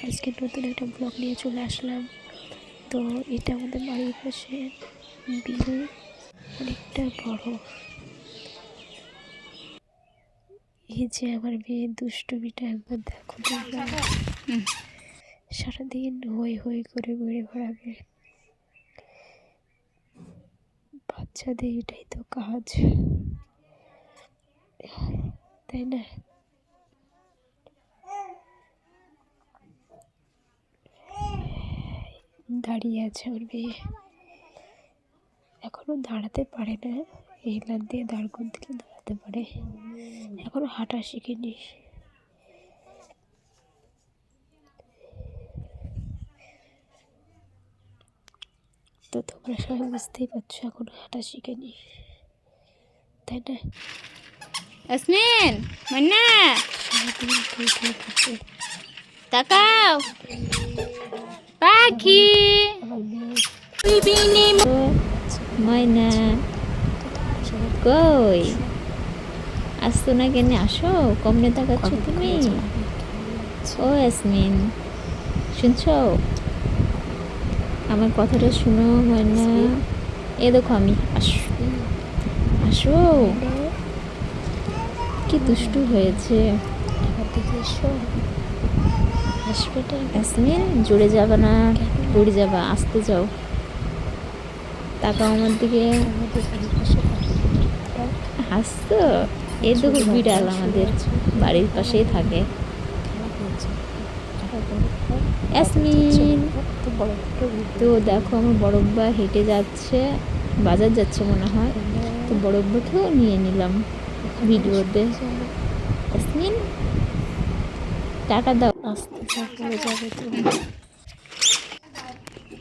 আজকে নতুন একটা ব্লগ নিয়ে চলে আসলাম। তো এটা আমাদের বাড়ির পাশে বিল, অনেকটা বড়। এই যে আমার মেয়ে দুষ্টুমিটা একবার দেখো তোমরা, সারাদিন হই হই করে ঘুরে বেড়াবে। বাচ্চাদের এটাই তো কাজ, তাই না? দাঁড়িয়ে আছে আমার মেয়ে, এখনো দাঁড়াতে পারে না। এই লান দিয়ে দাঁড় করে দিলে দাঁড়াতে পারে, এখনো হাঁটা শিখেনি। তো তোমরা সবাই বুঝতেই পারছো এখনো হাঁটা শিখেনি, তাই না? ইয়াসমিন, মান্না, সারাদিন তুই থাকে তাকাও পাখি। আমার মেয়ে। ময়না কই আসতো না কেন? আসো, কমনে তাকাচ্ছ তুমি? ও ইয়াসমিন, শুনছো আমার কথাটা? শুনো ময়না, এ দেখো আমি। আসো আসো, কি দুষ্টু হয়েছে। আমার দিকে এসো, আসবে না। ইয়াসমিন, জুড়ে যাবে না, পড়ে যাবা, আসতে যাও। তাকাও আমার দিকে, হাসতো। এই দেখো বিড়াল আমাদের বাড়ির পাশেই থাকে। ইয়াসমিন, তো দেখো আমার বড়ব্বা হেঁটে যাচ্ছে, বাজার যাচ্ছে মনে হয়, তো বড়ব্বাকেও নিয়ে নিলাম ভিডিওতে। ইয়াসমিন, টাটা দাও। আসতে পড়ে যাবে তো,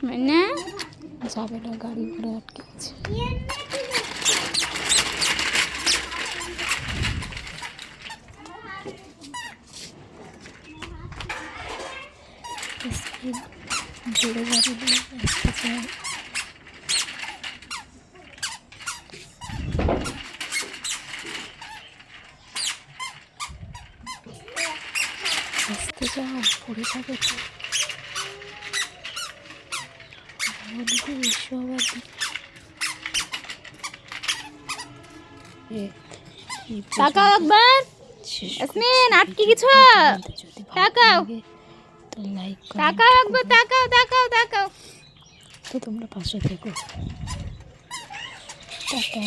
মানে যাবে না, গাড়ি ঘোড়া আটকে গেছে। জোরে যাবে না, আসতে চায়। আসতে যাও, পড়ে যাবে তো। ওদিকে এসো আমার দিকে। তাকাও একবার। ইয়াসমিন, আটকে গেছো? তাকাও, তো লাইক তাকাও একবার, তাকাও তাকাও তাকাও। তো তোমরা পাশে থেকো। টাটা।